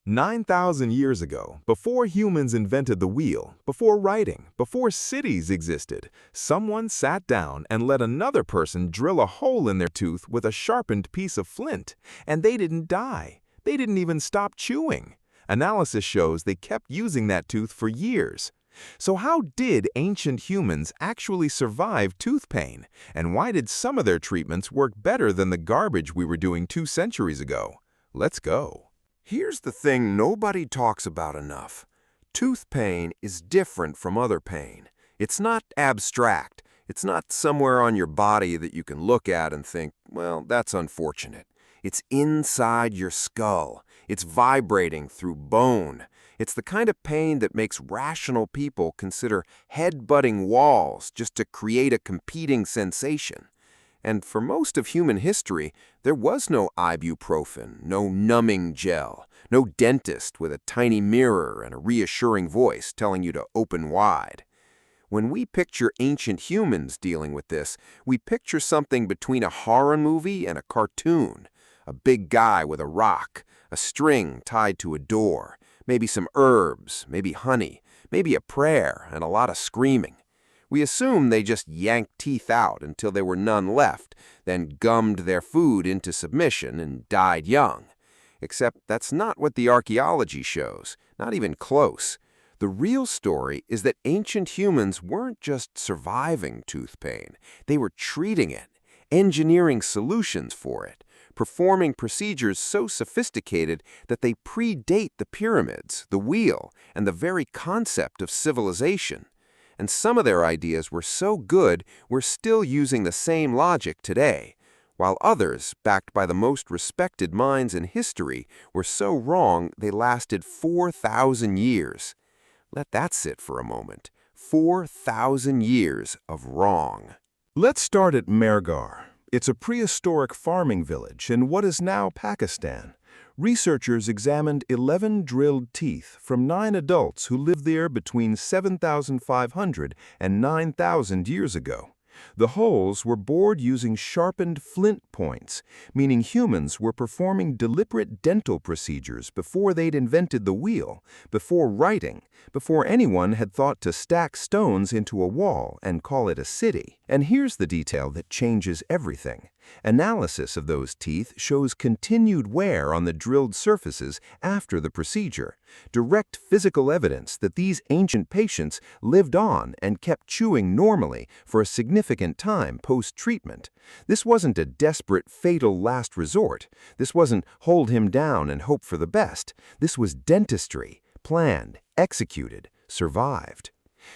9,000 years ago, before humans invented the wheel, before writing, before cities existed, someone sat down and let another person drill a hole in their tooth with a sharpened piece of flint, and they didn't die. They didn't even stop chewing. Analysis shows they kept using that tooth for years. So how did ancient humans actually survive tooth pain? And why did some of their treatments work better than the garbage we were doing 2 centuries ago? Let's go. Here's the thing nobody talks about enough. Tooth pain is different from other pain. It's not abstract. It's not somewhere on your body that you can look at and think, well, that's unfortunate. It's inside your skull. It's vibrating through bone. It's the kind of pain that makes rational people consider head-butting walls just to create a competing sensation. And for most of human history, there was no ibuprofen, no numbing gel, no dentist with a tiny mirror and a reassuring voice telling you to open wide. When we picture ancient humans dealing with this, we picture something between a horror movie and a cartoon. A big guy with a rock, a string tied to a door, maybe some herbs, maybe honey, maybe a prayer, and a lot of screaming. We assume they just yanked teeth out until there were none left, then gummed their food into submission and died young. Except that's not what the archaeology shows, not even close. The real story is that ancient humans weren't just surviving tooth pain, they were treating it, engineering solutions for it, performing procedures so sophisticated that they predate the pyramids, the wheel, and the very concept of civilization. And some of their ideas were so good, we're still using the same logic today, while others, backed by the most respected minds in history, were so wrong they lasted 4,000 years. Let that sit for a moment. 4,000 years of wrong. Let's start at Mehrgarh. It's a prehistoric farming village in what is now Pakistan. Researchers examined 11 drilled teeth from 9 adults who lived there between 7,500 and 9,000 years ago. The holes were bored using sharpened flint points, meaning humans were performing deliberate dental procedures before they'd invented the wheel, before writing, before anyone had thought to stack stones into a wall and call it a city. And here's the detail that changes everything. Analysis of those teeth shows continued wear on the drilled surfaces after the procedure, direct physical evidence that these ancient patients lived on and kept chewing normally for a significant time post-treatment. This wasn't a desperate, fatal last resort. This wasn't hold him down and hope for the best. This was dentistry, planned, executed, survived.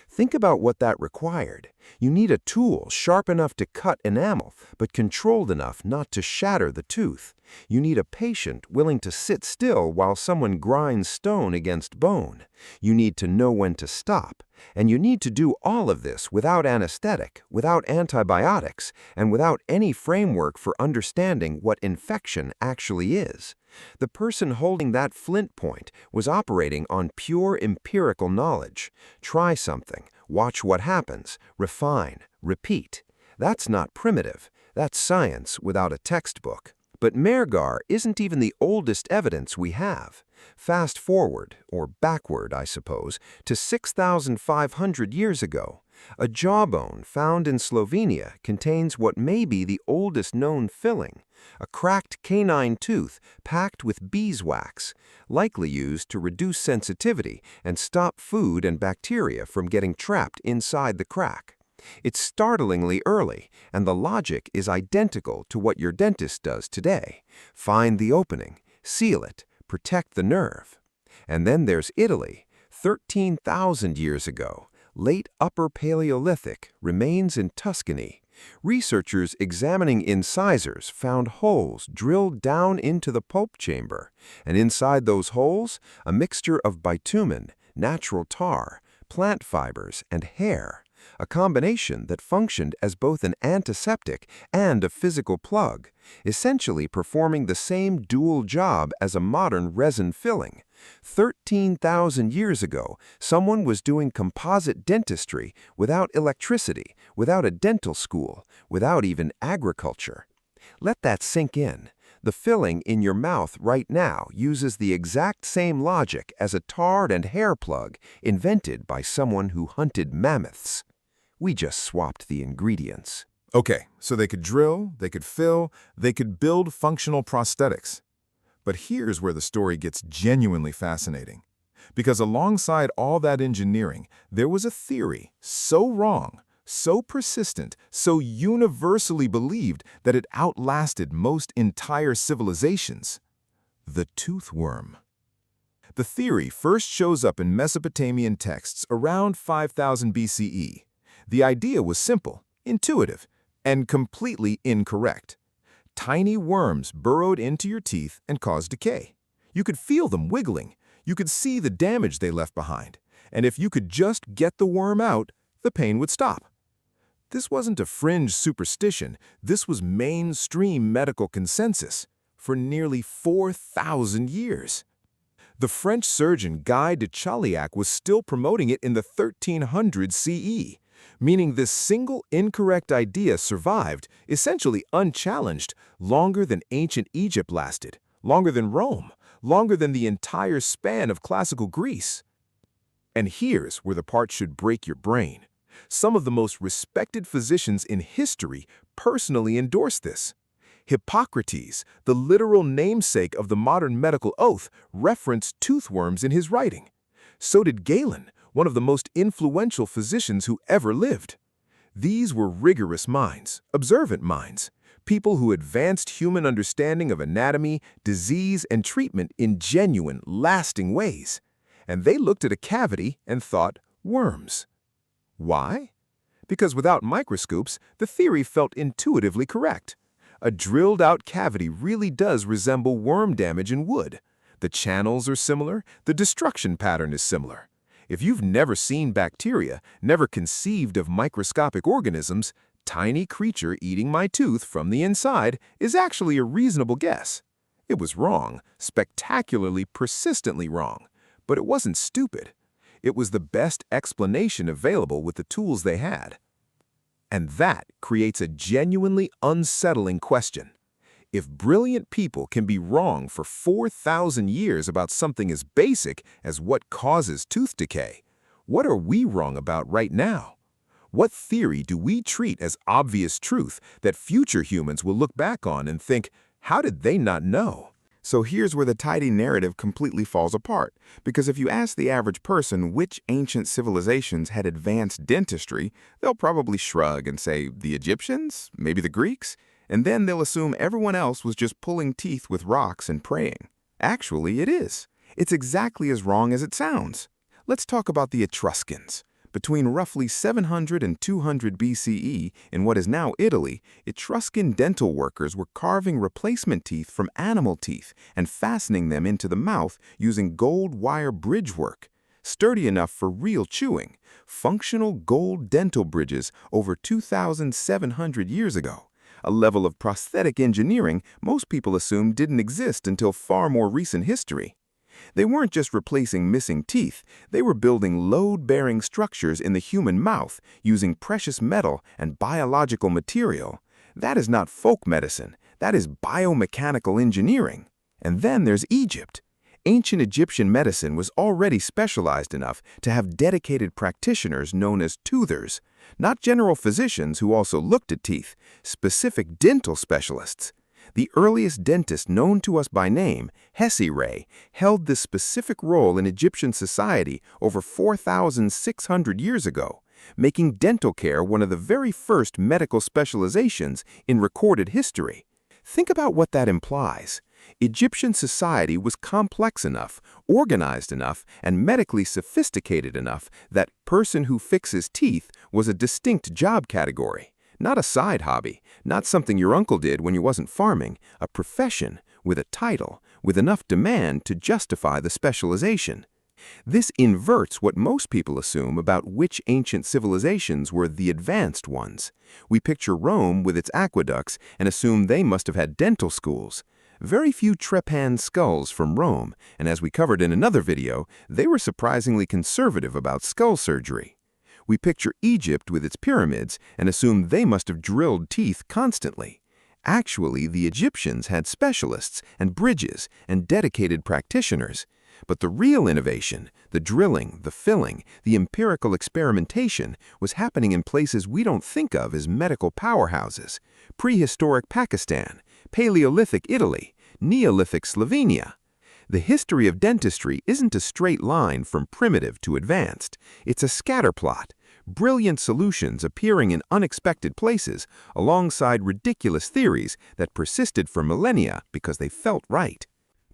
Think about what that required. You need a tool sharp enough to cut enamel, but controlled enough not to shatter the tooth. You need a patient willing to sit still while someone grinds stone against bone. You need to know when to stop. And you need to do all of this without anesthetic, without antibiotics, and without any framework for understanding what infection actually is. The person holding that flint point was operating on pure empirical knowledge. Try something, watch what happens, refine, repeat. That's not primitive. That's science without a textbook. But Mehrgarh isn't even the oldest evidence we have. Fast forward, or backward, I suppose, to 6,500 years ago. A jawbone found in Slovenia contains what may be the oldest known filling, a cracked canine tooth packed with beeswax, likely used to reduce sensitivity and stop food and bacteria from getting trapped inside the crack. It's startlingly early, and the logic is identical to what your dentist does today. Find the opening, seal it, protect the nerve. And then there's Italy, 13,000 years ago. Late Upper Paleolithic, remains in Tuscany. Researchers examining incisors found holes drilled down into the pulp chamber, and inside those holes, a mixture of bitumen, natural tar, plant fibers, and hair, a combination that functioned as both an antiseptic and a physical plug, essentially performing the same dual job as a modern resin filling. 13,000 years ago, someone was doing composite dentistry without electricity, without a dental school, without even agriculture. Let that sink in. The filling in your mouth right now uses the exact same logic as a tard and hair plug invented by someone who hunted mammoths. We just swapped the ingredients. Okay, so they could drill, they could fill, they could build functional prosthetics. But here's where the story gets genuinely fascinating. Because alongside all that engineering, there was a theory so wrong, so persistent, so universally believed that it outlasted most entire civilizations: the tooth worm. The theory first shows up in Mesopotamian texts around 5000 BCE. The idea was simple, intuitive, and completely incorrect. Tiny worms burrowed into your teeth and caused decay. You could feel them wiggling. You could see the damage they left behind. And if you could just get the worm out, the pain would stop. This wasn't a fringe superstition. This was mainstream medical consensus for nearly 4,000 years. The French surgeon Guy de Chauliac was still promoting it in the 1300s CE, meaning this single incorrect idea survived, essentially unchallenged, longer than ancient Egypt lasted, longer than Rome, longer than the entire span of classical Greece. And here's where the part should break your brain. Some of the most respected physicians in history personally endorsed this. Hippocrates, the literal namesake of the modern medical oath, referenced toothworms in his writing. So did Galen, one of the most influential physicians who ever lived. These were rigorous minds, observant minds, people who advanced human understanding of anatomy, disease, and treatment in genuine, lasting ways. And they looked at a cavity and thought, worms. Why? Because without microscopes, the theory felt intuitively correct. A drilled-out cavity really does resemble worm damage in wood. The channels are similar, the destruction pattern is similar. If you've never seen bacteria, never conceived of microscopic organisms, tiny creature eating my tooth from the inside is actually a reasonable guess. It was wrong, spectacularly, persistently wrong. But it wasn't stupid. It was the best explanation available with the tools they had. And that creates a genuinely unsettling question. If brilliant people can be wrong for 4,000 years about something as basic as what causes tooth decay, what are we wrong about right now? What theory do we treat as obvious truth that future humans will look back on and think, how did they not know? So here's where the tidy narrative completely falls apart, because if you ask the average person which ancient civilizations had advanced dentistry, they'll probably shrug and say the Egyptians, maybe the Greeks, and then they'll assume everyone else was just pulling teeth with rocks and praying. Actually, it is. It's exactly as wrong as it sounds. Let's talk about the Etruscans. Between roughly 700 and 200 BCE, in what is now Italy, Etruscan dental workers were carving replacement teeth from animal teeth and fastening them into the mouth using gold wire bridge work. Sturdy enough for real chewing, functional gold dental bridges over 2,700 years ago. A level of prosthetic engineering most people assume didn't exist until far more recent history. They weren't just replacing missing teeth, they were building load-bearing structures in the human mouth using precious metal and biological material. That is not folk medicine, that is biomechanical engineering. And then there's Egypt. Ancient Egyptian medicine was already specialized enough to have dedicated practitioners known as toothers, not general physicians who also looked at teeth, specific dental specialists. The earliest dentist known to us by name, Hesi-Ray, held this specific role in Egyptian society over 4,600 years ago, making dental care one of the very first medical specializations in recorded history. Think about what that implies. Egyptian society was complex enough, organized enough, and medically sophisticated enough that person who fixes teeth was a distinct job category. Not a side hobby, not something your uncle did when you wasn't farming, a profession with a title, with enough demand to justify the specialization. This inverts what most people assume about which ancient civilizations were the advanced ones. We picture Rome with its aqueducts and assume they must have had dental schools. Very few trepan skulls from Rome, and as we covered in another video, they were surprisingly conservative about skull surgery. We picture Egypt with its pyramids and assume they must have drilled teeth constantly. Actually, the Egyptians had specialists and bridges and dedicated practitioners. But the real innovation, the drilling, the filling, the empirical experimentation, was happening in places we don't think of as medical powerhouses: prehistoric Pakistan, Paleolithic Italy, Neolithic Slovenia. The history of dentistry isn't a straight line from primitive to advanced. It's a scatterplot, brilliant solutions appearing in unexpected places alongside ridiculous theories that persisted for millennia because they felt right.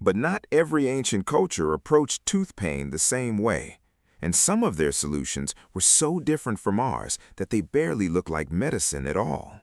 But not every ancient culture approached tooth pain the same way, and some of their solutions were so different from ours that they barely look like medicine at all.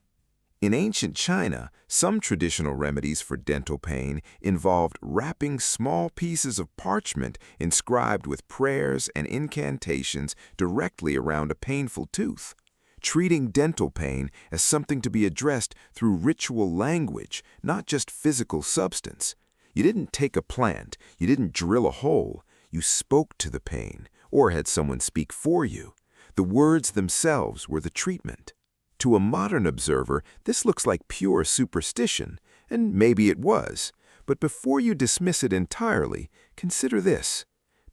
In ancient China, some traditional remedies for dental pain involved wrapping small pieces of parchment inscribed with prayers and incantations directly around a painful tooth, treating dental pain as something to be addressed through ritual language, not just physical substance. You didn't take a plant, you didn't drill a hole, you spoke to the pain, or had someone speak for you. The words themselves were the treatment. To a modern observer, this looks like pure superstition, and maybe it was. But before you dismiss it entirely, consider this.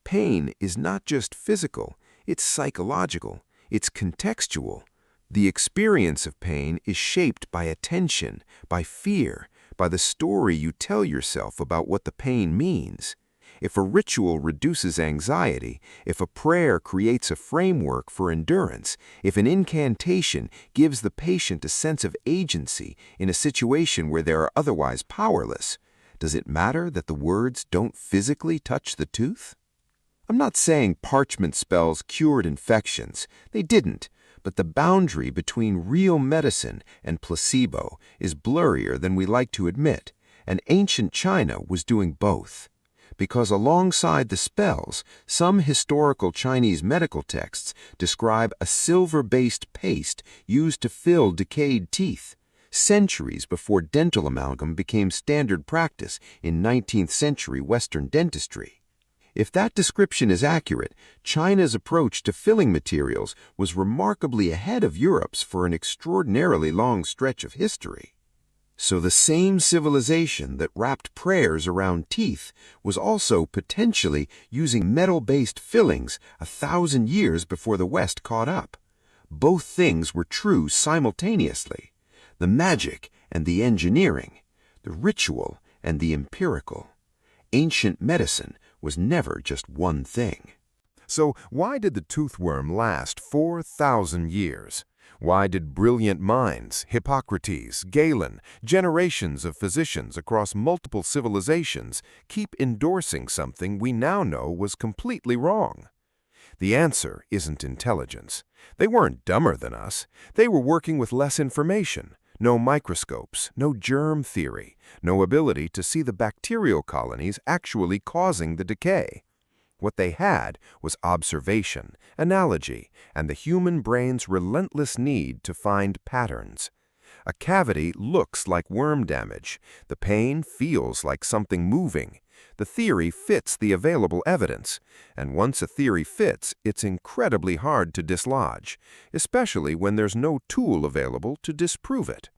Pain is not just physical, it's psychological, it's contextual. The experience of pain is shaped by attention, by fear, by the story you tell yourself about what the pain means. If a ritual reduces anxiety, if a prayer creates a framework for endurance, if an incantation gives the patient a sense of agency in a situation where they are otherwise powerless, does it matter that the words don't physically touch the tooth? I'm not saying parchment spells cured infections. They didn't. But the boundary between real medicine and placebo is blurrier than we like to admit, and ancient China was doing both. Because alongside the spells, some historical Chinese medical texts describe a silver-based paste used to fill decayed teeth, centuries before dental amalgam became standard practice in 19th century Western dentistry. If that description is accurate, China's approach to filling materials was remarkably ahead of Europe's for an extraordinarily long stretch of history. So the same civilization that wrapped prayers around teeth was also potentially using metal-based fillings 1,000 years before the West caught up. Both things were true simultaneously: the magic and the engineering, the ritual and the empirical. Ancient medicine was never just one thing. So why did the toothworm last 4,000 years? Why did brilliant minds, Hippocrates, Galen, generations of physicians across multiple civilizations keep endorsing something we now know was completely wrong? The answer isn't intelligence. They weren't dumber than us. They were working with less information. No microscopes, no germ theory, no ability to see the bacterial colonies actually causing the decay. What they had was observation, analogy, and the human brain's relentless need to find patterns. A cavity looks like worm damage. The pain feels like something moving. The theory fits the available evidence, and once a theory fits, it's incredibly hard to dislodge, especially when there's no tool available to disprove it.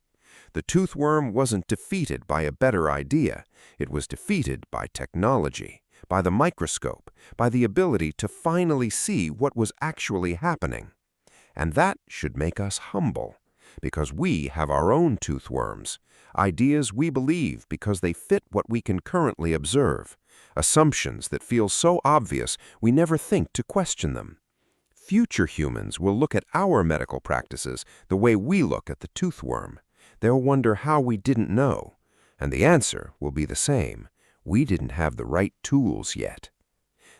The toothworm wasn't defeated by a better idea. It was defeated by technology, by the microscope, by the ability to finally see what was actually happening. And that should make us humble, because we have our own toothworms, ideas we believe because they fit what we can currently observe, assumptions that feel so obvious we never think to question them. Future humans will look at our medical practices the way we look at the toothworm. They'll wonder how we didn't know, and the answer will be the same. We didn't have the right tools yet.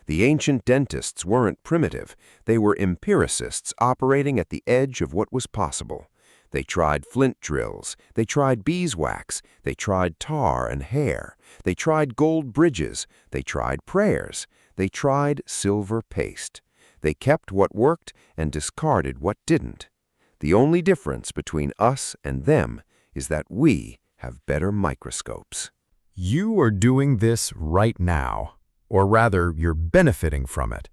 The ancient dentists weren't primitive. They were empiricists operating at the edge of what was possible. They tried flint drills, they tried beeswax, they tried tar and hair, they tried gold bridges, they tried prayers, they tried silver paste. They kept what worked and discarded what didn't. The only difference between us and them is that we have better microscopes. You are doing this right now, or rather, you're benefiting from it.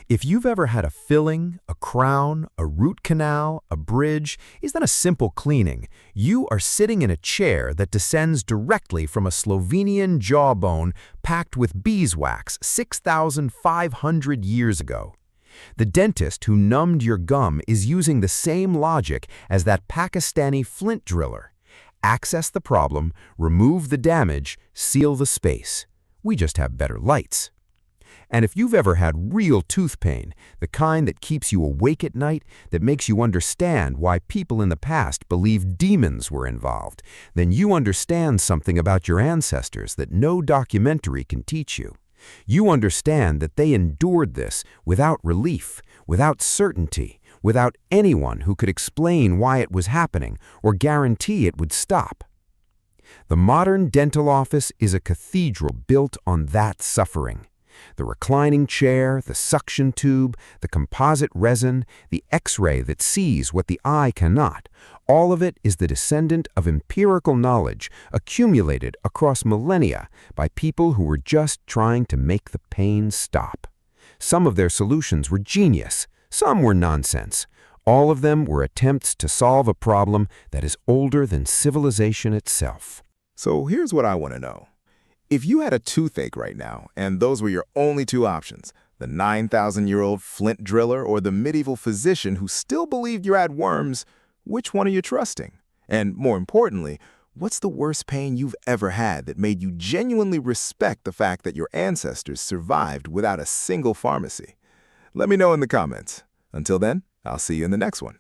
If you've ever had a filling, a crown, a root canal, a bridge, isn't a simple cleaning. You are sitting in a chair that descends directly from a Slovenian jawbone packed with beeswax 6,500 years ago. The dentist who numbed your gum is using the same logic as that Pakistani flint driller. Access the problem, remove the damage, seal the space. We just have better lights. And if you've ever had real tooth pain, the kind that keeps you awake at night, that makes you understand why people in the past believed demons were involved, then you understand something about your ancestors that no documentary can teach you. You understand that they endured this without relief, without certainty, without anyone who could explain why it was happening or guarantee it would stop. The modern dental office is a cathedral built on that suffering. The reclining chair, the suction tube, the composite resin, the X-ray that sees what the eye cannot, all of it is the descendant of empirical knowledge accumulated across millennia by people who were just trying to make the pain stop. Some of their solutions were genius, some were nonsense. All of them were attempts to solve a problem that is older than civilization itself. So here's what I want to know. If you had a toothache right now, and those were your only two options, the 9,000-year-old flint driller or the medieval physician who still believed you had worms, which one are you trusting? And more importantly, what's the worst pain you've ever had that made you genuinely respect the fact that your ancestors survived without a single pharmacy? Let me know in the comments. Until then, I'll see you in the next one.